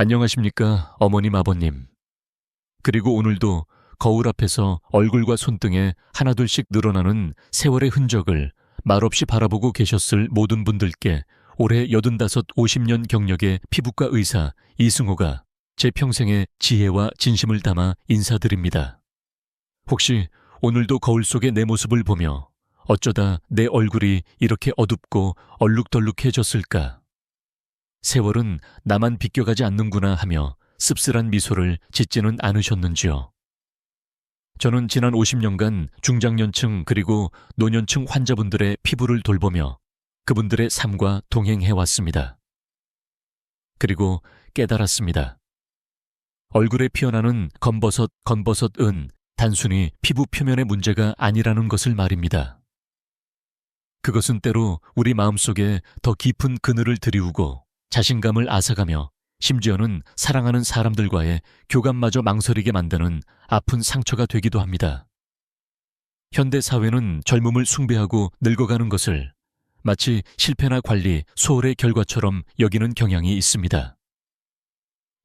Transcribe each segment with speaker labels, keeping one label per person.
Speaker 1: 안녕하십니까, 어머님, 아버님. 그리고 오늘도 거울 앞에서 얼굴과 손등에 하나둘씩 늘어나는 세월의 흔적을 말없이 바라보고 계셨을 모든 분들께 올해 85, 50년 경력의 피부과 의사 이승호가 제 평생의 지혜와 진심을 담아 인사드립니다. 혹시 오늘도 거울 속의 내 모습을 보며 어쩌다 내 얼굴이 이렇게 어둡고 얼룩덜룩해졌을까? 세월은 나만 비껴가지 않는구나 하며 씁쓸한 미소를 짓지는 않으셨는지요. 저는 지난 50년간 중장년층 그리고 노년층 환자분들의 피부를 돌보며 그분들의 삶과 동행해왔습니다. 그리고 깨달았습니다. 얼굴에 피어나는 건버섯은 단순히 피부 표면의 문제가 아니라는 것을 말입니다. 그것은 때로 우리 마음속에 더 깊은 그늘을 들이우고 자신감을 앗아가며 심지어는 사랑하는 사람들과의 교감마저 망설이게 만드는 아픈 상처가 되기도 합니다. 현대 사회는 젊음을 숭배하고 늙어가는 것을 마치 실패나 관리, 소홀의 결과처럼 여기는 경향이 있습니다.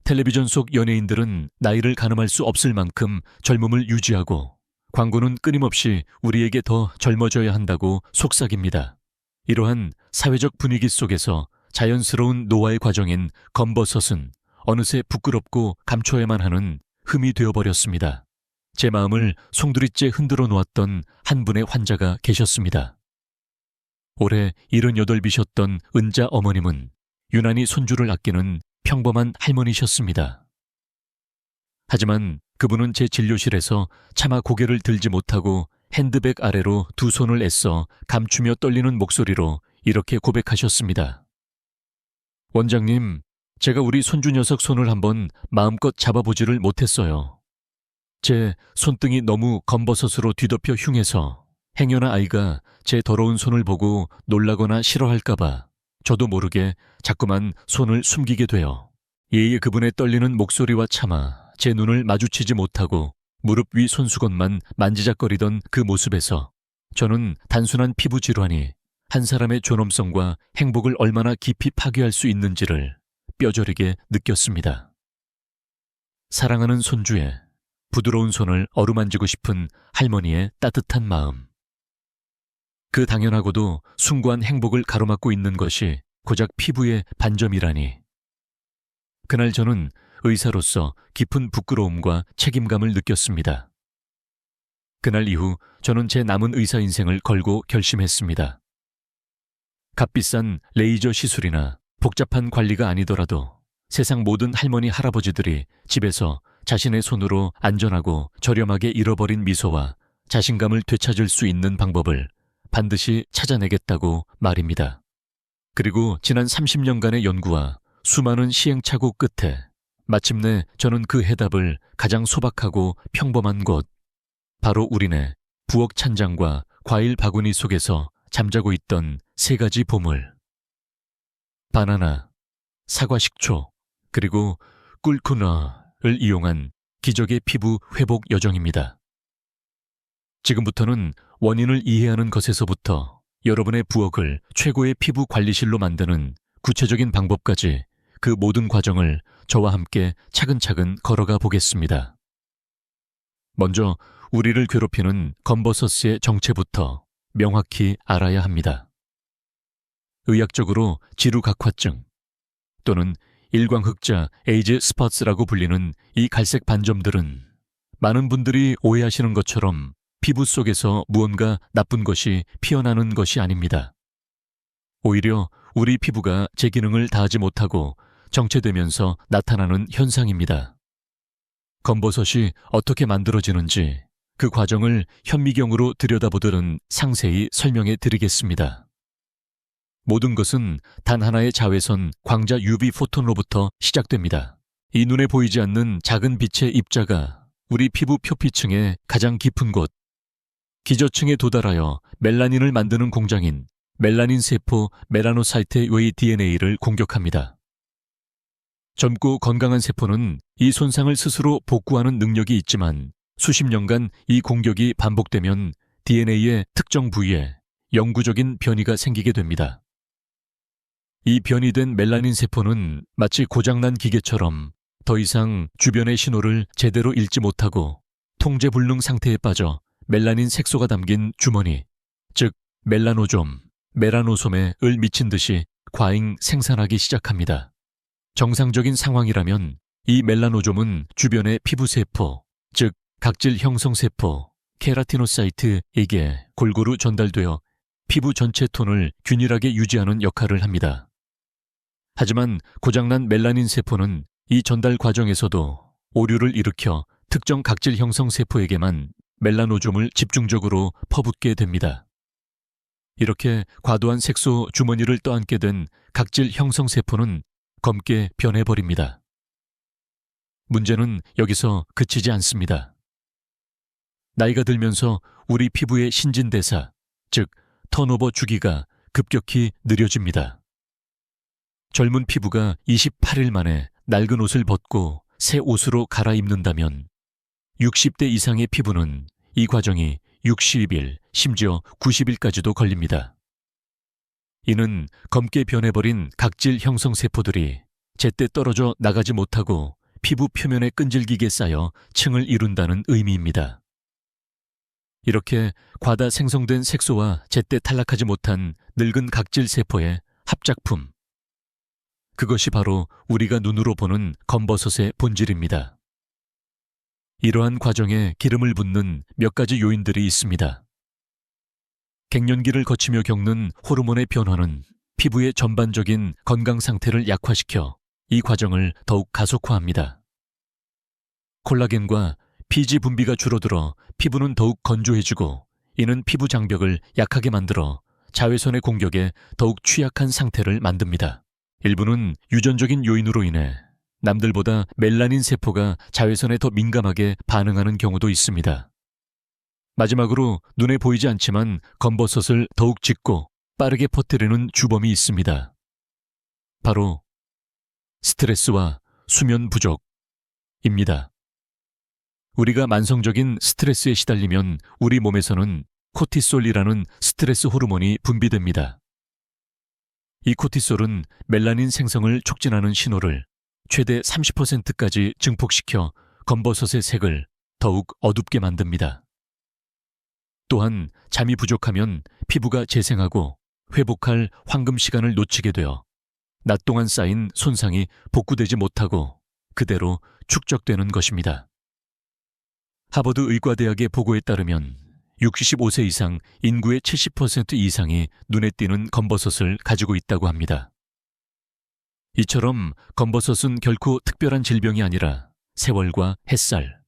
Speaker 1: 텔레비전 속 연예인들은 나이를 가늠할 수 없을 만큼 젊음을 유지하고 광고는 끊임없이 우리에게 더 젊어져야 한다고 속삭입니다. 이러한 사회적 분위기 속에서 자연스러운 노화의 과정인 검버섯은 어느새 부끄럽고 감춰야만 하는 흠이 되어버렸습니다. 제 마음을 송두리째 흔들어 놓았던 한 분의 환자가 계셨습니다. 올해 78이셨던 은자 어머님은 유난히 손주를 아끼는 평범한 할머니셨습니다. 하지만 그분은 제 진료실에서 차마 고개를 들지 못하고 핸드백 아래로 두 손을 애써 감추며 떨리는 목소리로 이렇게 고백하셨습니다. 원장님, 제가 우리 손주 녀석 손을 한번 마음껏 잡아보지를 못했어요. 제 손등이 너무 검버섯으로 뒤덮여 흉해서 행여나 아이가 제 더러운 손을 보고 놀라거나 싫어할까봐 저도 모르게 자꾸만 손을 숨기게 돼요. 예의 그분의 떨리는 목소리와 차마 제 눈을 마주치지 못하고 무릎 위 손수건만 만지작거리던 그 모습에서 저는 단순한 피부 질환이 한 사람의 존엄성과 행복을 얼마나 깊이 파괴할 수 있는지를 뼈저리게 느꼈습니다. 사랑하는 손주의 부드러운 손을 어루만지고 싶은 할머니의 따뜻한 마음. 그 당연하고도 숭고한 행복을 가로막고 있는 것이 고작 피부의 반점이라니. 그날 저는 의사로서 깊은 부끄러움과 책임감을 느꼈습니다. 그날 이후 저는 제 남은 의사 인생을 걸고 결심했습니다. 값비싼 레이저 시술이나 복잡한 관리가 아니더라도 세상 모든 할머니 할아버지들이 집에서 자신의 손으로 안전하고 저렴하게 잃어버린 미소와 자신감을 되찾을 수 있는 방법을 반드시 찾아내겠다고 말입니다. 그리고 지난 30년간의 연구와 수많은 시행착오 끝에 마침내 저는 그 해답을 가장 소박하고 평범한 곳, 바로 우리네 부엌 찬장과 과일 바구니 속에서 잠자고 있던 세 가지 보물. 바나나, 사과 식초, 그리고 꿀쿠너를 이용한 기적의 피부 회복 여정입니다. 지금부터는 원인을 이해하는 것에서부터 여러분의 부엌을 최고의 피부 관리실로 만드는 구체적인 방법까지 그 모든 과정을 저와 함께 차근차근 걸어가 보겠습니다. 먼저 우리를 괴롭히는 검버섯의 정체부터 명확히 알아야 합니다. 의학적으로 지루각화증 또는 일광흑자 에이즈 스팟스라고 불리는 이 갈색 반점들은 많은 분들이 오해하시는 것처럼 피부 속에서 무언가 나쁜 것이 피어나는 것이 아닙니다. 오히려 우리 피부가 제 기능을 다하지 못하고 정체되면서 나타나는 현상입니다. 검버섯이 어떻게 만들어지는지 그 과정을 현미경으로 들여다보도록 상세히 설명해 드리겠습니다. 모든 것은 단 하나의 자외선 광자 UV 포톤으로부터 시작됩니다. 이 눈에 보이지 않는 작은 빛의 입자가 우리 피부 표피층의 가장 깊은 곳, 기저층에 도달하여 멜라닌을 만드는 공장인 멜라닌 세포 멜라노사이트의 DNA를 공격합니다. 젊고 건강한 세포는 이 손상을 스스로 복구하는 능력이 있지만 수십 년간 이 공격이 반복되면 DNA의 특정 부위에 영구적인 변이가 생기게 됩니다. 이 변이된 멜라닌 세포는 마치 고장난 기계처럼 더 이상 주변의 신호를 제대로 읽지 못하고 통제불능 상태에 빠져 멜라닌 색소가 담긴 주머니, 즉 멜라노좀, 메라노솜에 을 미친 듯이 과잉 생산하기 시작합니다. 정상적인 상황이라면 이 멜라노좀은 주변의 피부세포, 즉 각질 형성세포, 케라티노사이트에게 골고루 전달되어 피부 전체 톤을 균일하게 유지하는 역할을 합니다. 하지만 고장난 멜라닌 세포는 이 전달 과정에서도 오류를 일으켜 특정 각질 형성 세포에게만 멜라노좀을 집중적으로 퍼붓게 됩니다. 이렇게 과도한 색소 주머니를 떠안게 된 각질 형성 세포는 검게 변해버립니다. 문제는 여기서 그치지 않습니다. 나이가 들면서 우리 피부의 신진대사, 즉 턴오버 주기가 급격히 느려집니다. 젊은 피부가 28일 만에 낡은 옷을 벗고 새 옷으로 갈아입는다면 60대 이상의 피부는 이 과정이 60일, 심지어 90일까지도 걸립니다. 이는 검게 변해버린 각질 형성 세포들이 제때 떨어져 나가지 못하고 피부 표면에 끈질기게 쌓여 층을 이룬다는 의미입니다. 이렇게 과다 생성된 색소와 제때 탈락하지 못한 늙은 각질 세포의 합작품. 그것이 바로 우리가 눈으로 보는 검버섯의 본질입니다. 이러한 과정에 기름을 붓는 몇 가지 요인들이 있습니다. 갱년기를 거치며 겪는 호르몬의 변화는 피부의 전반적인 건강 상태를 약화시켜 이 과정을 더욱 가속화합니다. 콜라겐과 피지 분비가 줄어들어 피부는 더욱 건조해지고 이는 피부 장벽을 약하게 만들어 자외선의 공격에 더욱 취약한 상태를 만듭니다. 일부는 유전적인 요인으로 인해 남들보다 멜라닌 세포가 자외선에 더 민감하게 반응하는 경우도 있습니다. 마지막으로 눈에 보이지 않지만 검버섯을 더욱 짙고 빠르게 퍼뜨리는 주범이 있습니다. 바로 스트레스와 수면 부족입니다. 우리가 만성적인 스트레스에 시달리면 우리 몸에서는 코티솔이라는 스트레스 호르몬이 분비됩니다. 이 코티솔은 멜라닌 생성을 촉진하는 신호를 최대 30%까지 증폭시켜 검버섯의 색을 더욱 어둡게 만듭니다. 또한 잠이 부족하면 피부가 재생하고 회복할 황금 시간을 놓치게 되어 낮 동안 쌓인 손상이 복구되지 못하고 그대로 축적되는 것입니다. 하버드 의과대학의 보고에 따르면 65세 이상 인구의 70% 이상이 눈에 띄는 검버섯을 가지고 있다고 합니다. 이처럼 검버섯은 결코 특별한 질병이 아니라 세월과 햇살,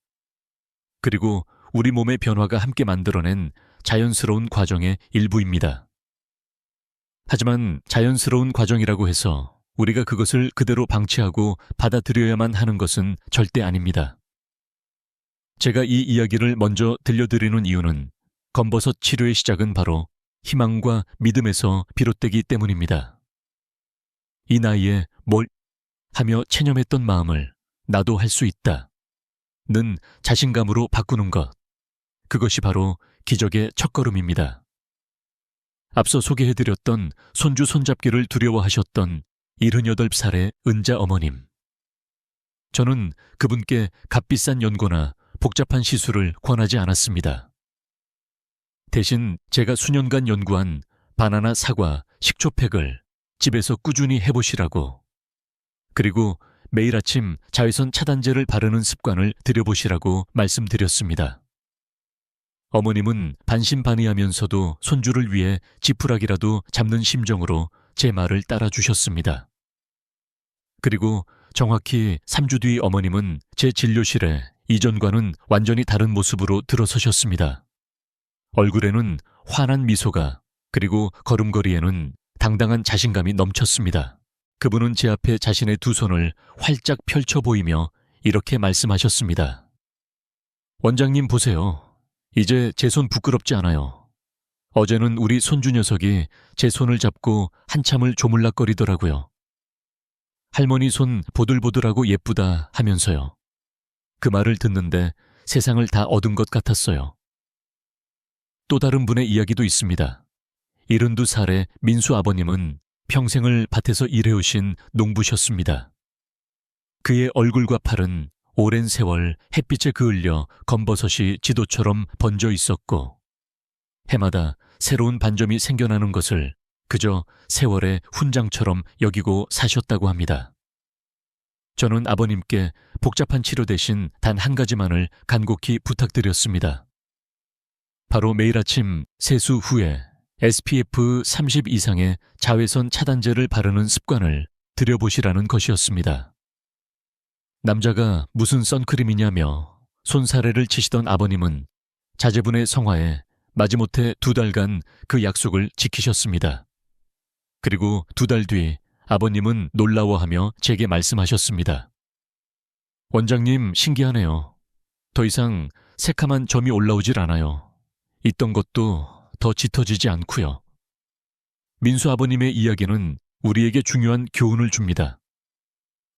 Speaker 1: 그리고 우리 몸의 변화가 함께 만들어낸 자연스러운 과정의 일부입니다. 하지만 자연스러운 과정이라고 해서 우리가 그것을 그대로 방치하고 받아들여야만 하는 것은 절대 아닙니다. 제가 이 이야기를 먼저 들려드리는 이유는 검버섯 치료의 시작은 바로 희망과 믿음에서 비롯되기 때문입니다. 이 나이에 뭘 하며 체념했던 마음을 나도 할 수 있다 는 자신감으로 바꾸는 것, 그것이 바로 기적의 첫걸음입니다. 앞서 소개해드렸던 손주 손잡기를 두려워하셨던 78살의 은자 어머님. 저는 그분께 값비싼 연고나 복잡한 시술을 권하지 않았습니다. 대신 제가 수년간 연구한 바나나 사과 식초팩을 집에서 꾸준히 해보시라고, 그리고 매일 아침 자외선 차단제를 바르는 습관을 들여보시라고 말씀드렸습니다. 어머님은 반신반의하면서도 손주를 위해 지푸라기라도 잡는 심정으로 제 말을 따라주셨습니다. 그리고 정확히 3주 뒤 어머님은 제 진료실에 이전과는 완전히 다른 모습으로 들어서셨습니다. 얼굴에는 환한 미소가, 그리고 걸음걸이에는 당당한 자신감이 넘쳤습니다. 그분은 제 앞에 자신의 두 손을 활짝 펼쳐 보이며 이렇게 말씀하셨습니다. 원장님 보세요. 이제 제 손 부끄럽지 않아요. 어제는 우리 손주 녀석이 제 손을 잡고 한참을 조물락거리더라고요. 할머니 손 보들보들하고 예쁘다 하면서요. 그 말을 듣는데 세상을 다 얻은 것 같았어요. 또 다른 분의 이야기도 있습니다. 72살의 민수 아버님은 평생을 밭에서 일해오신 농부셨습니다. 그의 얼굴과 팔은 오랜 세월 햇빛에 그을려 검버섯이 지도처럼 번져 있었고 해마다 새로운 반점이 생겨나는 것을 그저 세월의 훈장처럼 여기고 사셨다고 합니다. 저는 아버님께 복잡한 치료 대신 단 한 가지만을 간곡히 부탁드렸습니다. 바로 매일 아침 세수 후에 SPF 30 이상의 자외선 차단제를 바르는 습관을 들여보시라는 것이었습니다. 남자가 무슨 선크림이냐며 손사래를 치시던 아버님은 자제분의 성화에 마지못해 2달간 그 약속을 지키셨습니다. 그리고 2달 뒤 아버님은 놀라워하며 제게 말씀하셨습니다. 원장님, 신기하네요. 더 이상 새카만 점이 올라오질 않아요. 있던 것도 더 짙어지지 않고요. 민수 아버님의 이야기는 우리에게 중요한 교훈을 줍니다.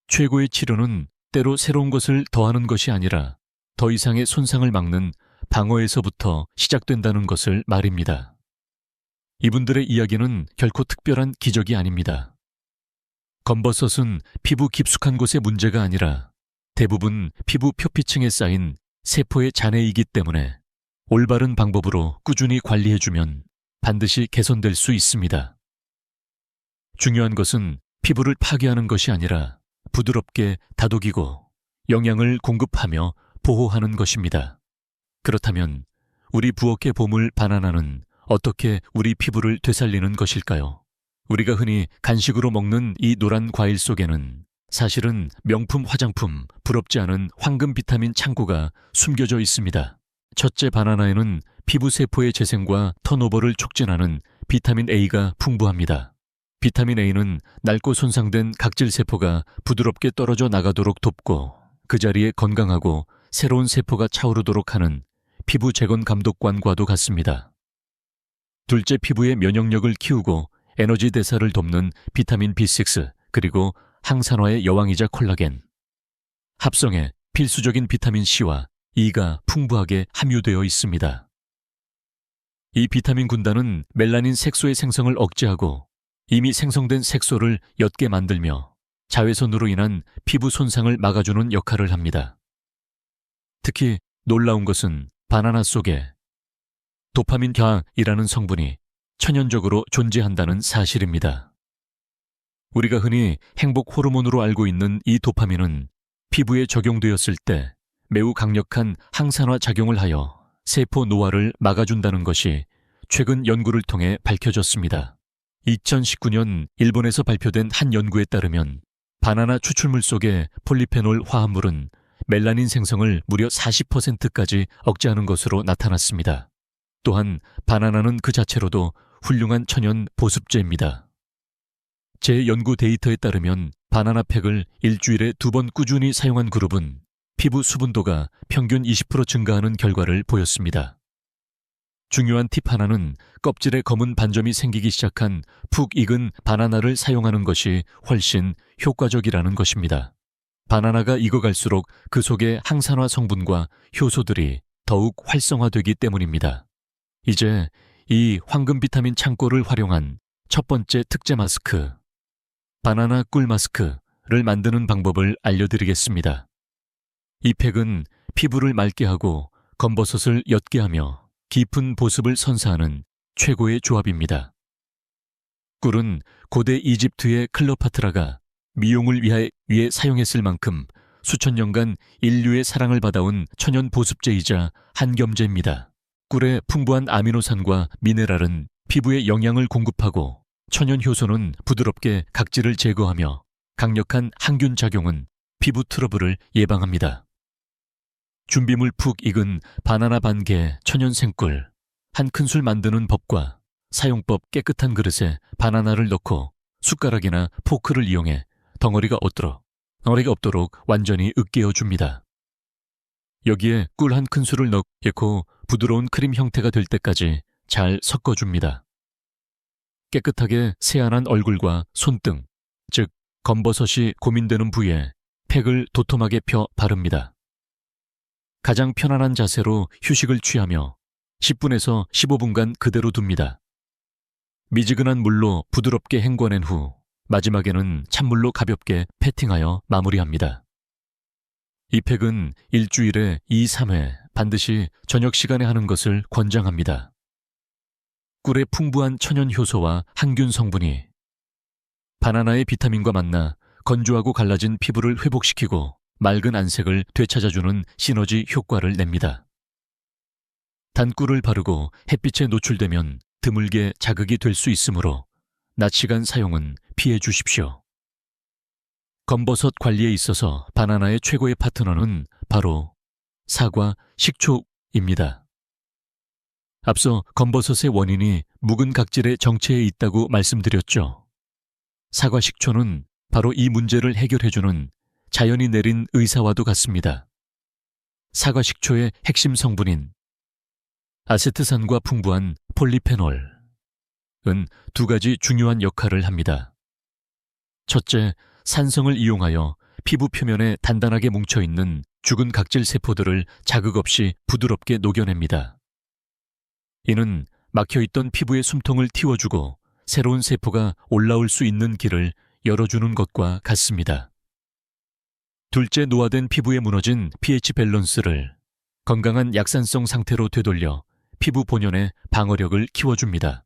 Speaker 1: 최고의 치료는 때로 새로운 것을 더하는 것이 아니라 더 이상의 손상을 막는 방어에서부터 시작된다는 것을 말입니다. 이분들의 이야기는 결코 특별한 기적이 아닙니다. 검버섯은 피부 깊숙한 곳의 문제가 아니라 대부분 피부 표피층에 쌓인 세포의 잔해이기 때문에 올바른 방법으로 꾸준히 관리해주면 반드시 개선될 수 있습니다. 중요한 것은 피부를 파괴하는 것이 아니라 부드럽게 다독이고 영양을 공급하며 보호하는 것입니다. 그렇다면 우리 부엌의 보물 바나나는 어떻게 우리 피부를 되살리는 것일까요? 우리가 흔히 간식으로 먹는 이 노란 과일 속에는 사실은 명품 화장품, 부럽지 않은 황금 비타민 창고가 숨겨져 있습니다. 첫째, 바나나에는 피부 세포의 재생과 턴오버를 촉진하는 비타민 A가 풍부합니다. 비타민 A는 낡고 손상된 각질 세포가 부드럽게 떨어져 나가도록 돕고 그 자리에 건강하고 새로운 세포가 차오르도록 하는 피부 재건 감독관과도 같습니다. 둘째, 피부의 면역력을 키우고 에너지 대사를 돕는 비타민 B6 그리고 항산화의 여왕이자 콜라겐. 합성에 필수적인 비타민 C와 E가 풍부하게 함유되어 있습니다. 이 비타민 군단은 멜라닌 색소의 생성을 억제하고 이미 생성된 색소를 옅게 만들며 자외선으로 인한 피부 손상을 막아주는 역할을 합니다. 특히 놀라운 것은 바나나 속에 도파민이라는 성분이 천연적으로 존재한다는 사실입니다. 우리가 흔히 행복 호르몬으로 알고 있는 이 도파민은 피부에 적용되었을 때 매우 강력한 항산화 작용을 하여 세포 노화를 막아준다는 것이 최근 연구를 통해 밝혀졌습니다. 2019년 일본에서 발표된 한 연구에 따르면 바나나 추출물 속의 폴리페놀 화합물은 멜라닌 생성을 무려 40%까지 억제하는 것으로 나타났습니다. 또한 바나나는 그 자체로도 훌륭한 천연 보습제입니다. 제 연구 데이터에 따르면 바나나 팩을 일주일에 2번 꾸준히 사용한 그룹은 피부 수분도가 평균 20% 증가하는 결과를 보였습니다. 중요한 팁 하나는 껍질에 검은 반점이 생기기 시작한 푹 익은 바나나를 사용하는 것이 훨씬 효과적이라는 것입니다. 바나나가 익어갈수록 그 속의 항산화 성분과 효소들이 더욱 활성화되기 때문입니다. 이제 이 황금 비타민 창고를 활용한 첫 번째 특제 마스크, 바나나 꿀 마스크를 만드는 방법을 알려드리겠습니다. 이 팩은 피부를 맑게 하고 검버섯을 옅게 하며 깊은 보습을 선사하는 최고의 조합입니다. 꿀은 고대 이집트의 클레오파트라가 미용을 위해 사용했을 만큼 수천 년간 인류의 사랑을 받아온 천연 보습제이자 한겸제입니다. 꿀의 풍부한 아미노산과 미네랄은 피부에 영양을 공급하고 천연 효소는 부드럽게 각질을 제거하며 강력한 항균 작용은 피부 트러블을 예방합니다. 준비물 푹 익은 바나나 반개 천연 생꿀, 한 큰술 만드는 법과 사용법 깨끗한 그릇에 바나나를 넣고 숟가락이나 포크를 이용해 덩어리가 없도록 완전히 으깨어 줍니다. 여기에 꿀 한 큰술을 넣고 부드러운 크림 형태가 될 때까지 잘 섞어줍니다. 깨끗하게 세안한 얼굴과 손등, 즉 검버섯이 고민되는 부위에 팩을 도톰하게 펴 바릅니다. 가장 편안한 자세로 휴식을 취하며 10분에서 15분간 그대로 둡니다. 미지근한 물로 부드럽게 헹궈낸 후 마지막에는 찬물로 가볍게 패팅하여 마무리합니다. 이 팩은 일주일에 2, 3회 반드시 저녁 시간에 하는 것을 권장합니다. 꿀의 풍부한 천연 효소와 항균 성분이 바나나의 비타민과 만나 건조하고 갈라진 피부를 회복시키고 맑은 안색을 되찾아주는 시너지 효과를 냅니다. 단 꿀을 바르고 햇빛에 노출되면 드물게 자극이 될 수 있으므로 낮 시간 사용은 피해 주십시오. 검버섯 관리에 있어서 바나나의 최고의 파트너는 바로 사과, 식초입니다. 앞서 검버섯의 원인이 묵은 각질의 정체에 있다고 말씀드렸죠. 사과 식초는 바로 이 문제를 해결해주는 자연이 내린 의사와도 같습니다. 사과 식초의 핵심 성분인 아세트산과 풍부한 폴리페놀은 두 가지 중요한 역할을 합니다. 첫째, 산성을 이용하여 피부 표면에 단단하게 뭉쳐있는 죽은 각질 세포들을 자극 없이 부드럽게 녹여냅니다. 이는 막혀있던 피부의 숨통을 틔워주고 새로운 세포가 올라올 수 있는 길을 열어주는 것과 같습니다. 둘째, 노화된 피부에 무너진 pH 밸런스를 건강한 약산성 상태로 되돌려 피부 본연의 방어력을 키워줍니다.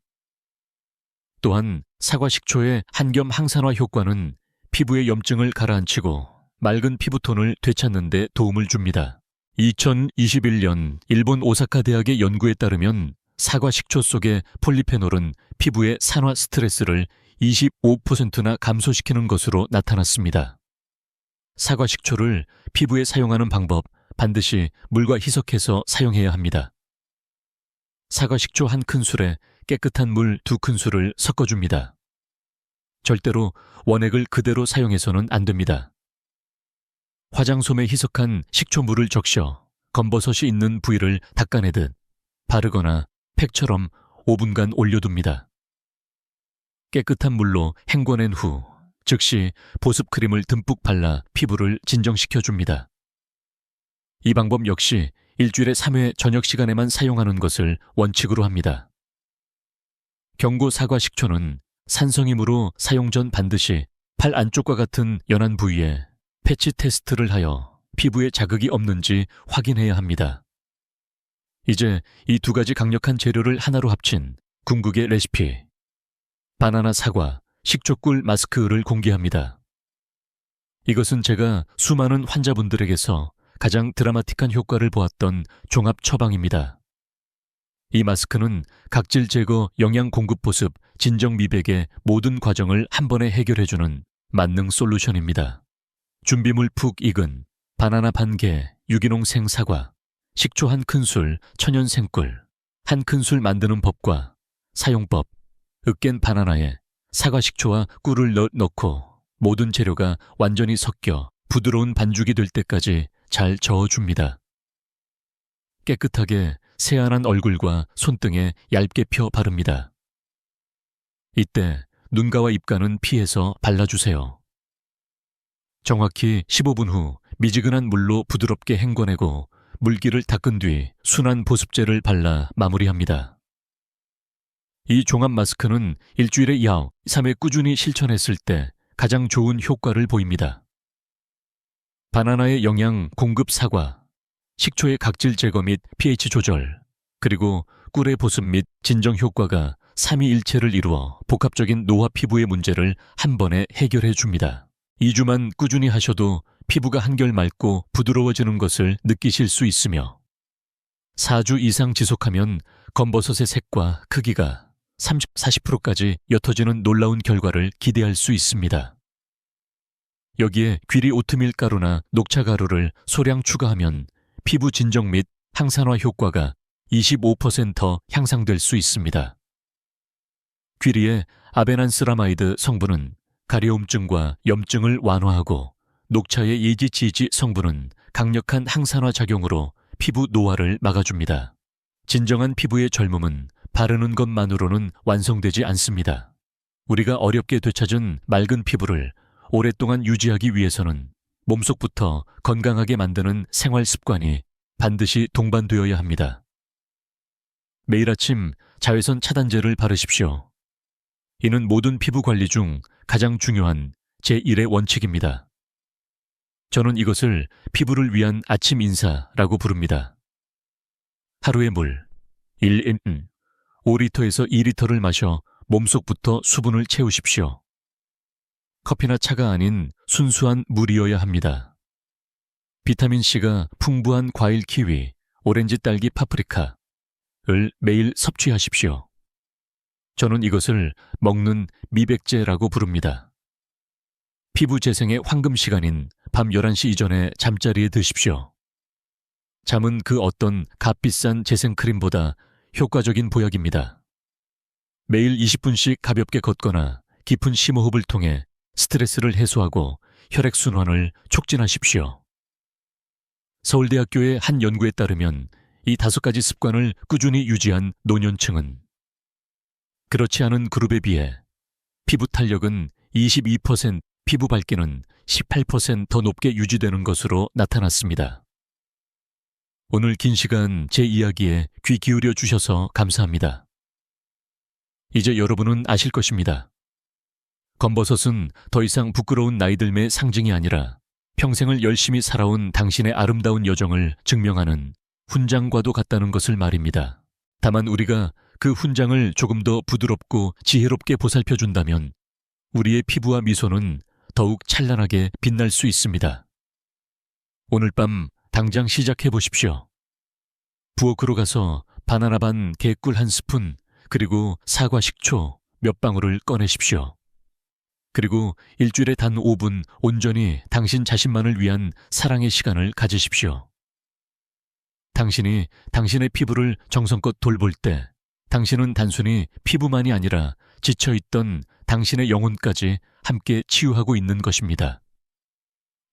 Speaker 1: 또한 사과 식초의 한겸 항산화 효과는 피부의 염증을 가라앉히고 맑은 피부톤을 되찾는 데 도움을 줍니다. 2021년 일본 오사카 대학의 연구에 따르면 사과 식초 속의 폴리페놀은 피부의 산화 스트레스를 25%나 감소시키는 것으로 나타났습니다. 사과 식초를 피부에 사용하는 방법, 반드시 물과 희석해서 사용해야 합니다. 사과 식초 1큰술에 깨끗한 물 2큰술을 섞어줍니다. 절대로 원액을 그대로 사용해서는 안 됩니다. 화장솜에 희석한 식초물을 적셔 검버섯이 있는 부위를 닦아내듯 바르거나 팩처럼 5분간 올려둡니다. 깨끗한 물로 헹궈낸 후 즉시 보습크림을 듬뿍 발라 피부를 진정시켜줍니다. 이 방법 역시 일주일에 3회 저녁 시간에만 사용하는 것을 원칙으로 합니다. 경고 사과 식초는 산성이므로 사용 전 반드시 팔 안쪽과 같은 연한 부위에 패치 테스트를 하여 피부에 자극이 없는지 확인해야 합니다. 이제 이 두 가지 강력한 재료를 하나로 합친 궁극의 레시피 바나나 사과 식초꿀 마스크를 공개합니다. 이것은 제가 수많은 환자분들에게서 가장 드라마틱한 효과를 보았던 종합 처방입니다. 이 마스크는 각질 제거, 영양 공급 보습, 진정 미백의 모든 과정을 한 번에 해결해주는 만능 솔루션입니다. 준비물 푹 익은 바나나 반개, 유기농 생사과, 식초 1큰술, 천연 생꿀, 1큰술 만드는 법과 사용법, 으깬 바나나에 사과 식초와 꿀을 넣고 모든 재료가 완전히 섞여 부드러운 반죽이 될 때까지 잘 저어줍니다. 깨끗하게 세안한 얼굴과 손등에 얇게 펴 바릅니다. 이때 눈가와 입가는 피해서 발라주세요. 정확히 15분 후 미지근한 물로 부드럽게 헹궈내고 물기를 닦은 뒤 순한 보습제를 발라 마무리합니다. 이 종합 마스크는 일주일에 약 3회 꾸준히 실천했을 때 가장 좋은 효과를 보입니다. 바나나의 영양 공급 사과, 식초의 각질 제거 및 pH 조절, 그리고 꿀의 보습 및 진정 효과가 삼위일체를 이루어 복합적인 노화 피부의 문제를 한 번에 해결해 줍니다. 2주만 꾸준히 하셔도 피부가 한결 맑고 부드러워지는 것을 느끼실 수 있으며 4주 이상 지속하면 검버섯의 색과 크기가 30-40%까지 옅어지는 놀라운 결과를 기대할 수 있습니다. 여기에 귀리 오트밀 가루나 녹차 가루를 소량 추가하면 피부 진정 및 항산화 효과가 25% 향상될 수 있습니다. 귀리의 아베난스라마이드 성분은 가려움증과 염증을 완화하고 녹차의 예지치지 성분은 강력한 항산화 작용으로 피부 노화를 막아줍니다. 진정한 피부의 젊음은 바르는 것만으로는 완성되지 않습니다. 우리가 어렵게 되찾은 맑은 피부를 오랫동안 유지하기 위해서는 몸속부터 건강하게 만드는 생활 습관이 반드시 동반되어야 합니다. 매일 아침 자외선 차단제를 바르십시오. 이는 모든 피부 관리 중 가장 중요한 제1의 원칙입니다. 저는 이것을 피부를 위한 아침 인사라고 부릅니다. 하루의 물 1인 5리터에서 2리터를 마셔 몸속부터 수분을 채우십시오. 커피나 차가 아닌 순수한 물이어야 합니다. 비타민C가 풍부한 과일 키위, 오렌지, 딸기, 파프리카를 매일 섭취하십시오. 저는 이것을 먹는 미백제라고 부릅니다. 피부 재생의 황금 시간인 밤 11시 이전에 잠자리에 드십시오. 잠은 그 어떤 값비싼 재생크림보다 효과적인 보약입니다. 매일 20분씩 가볍게 걷거나 깊은 심호흡을 통해 스트레스를 해소하고 혈액순환을 촉진하십시오. 서울대학교의 한 연구에 따르면 이 5가지 습관을 꾸준히 유지한 노년층은 그렇지 않은 그룹에 비해 피부 탄력은 22%, 피부 밝기는 18% 높게 유지되는 것으로 나타났습니다. 오늘 긴 시간 제 이야기에 귀 기울여 주셔서 감사합니다. 이제 여러분은 아실 것입니다. 검버섯은 더 이상 부끄러운 나이들매의 상징이 아니라 평생을 열심히 살아온 당신의 아름다운 여정을 증명하는 훈장과도 같다는 것을 말입니다. 다만 우리가 그 훈장을 조금 더 부드럽고 지혜롭게 보살펴준다면 우리의 피부와 미소는 더욱 찬란하게 빛날 수 있습니다. 오늘 밤 당장 시작해 보십시오. 부엌으로 가서 바나나 반 개꿀 1스푼 그리고 사과 식초 몇 방울을 꺼내십시오. 그리고 일주일에 단 5분 온전히 당신 자신만을 위한 사랑의 시간을 가지십시오. 당신이 당신의 피부를 정성껏 돌볼 때 당신은 단순히 피부만이 아니라 지쳐있던 당신의 영혼까지 함께 치유하고 있는 것입니다.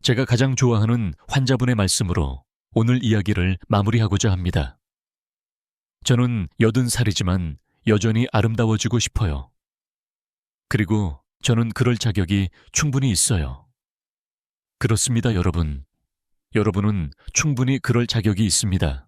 Speaker 1: 제가 가장 좋아하는 환자분의 말씀으로 오늘 이야기를 마무리하고자 합니다. 저는 80살이지만 여전히 아름다워지고 싶어요. 그리고 저는 그럴 자격이 충분히 있어요. 그렇습니다, 여러분. 여러분은 충분히 그럴 자격이 있습니다.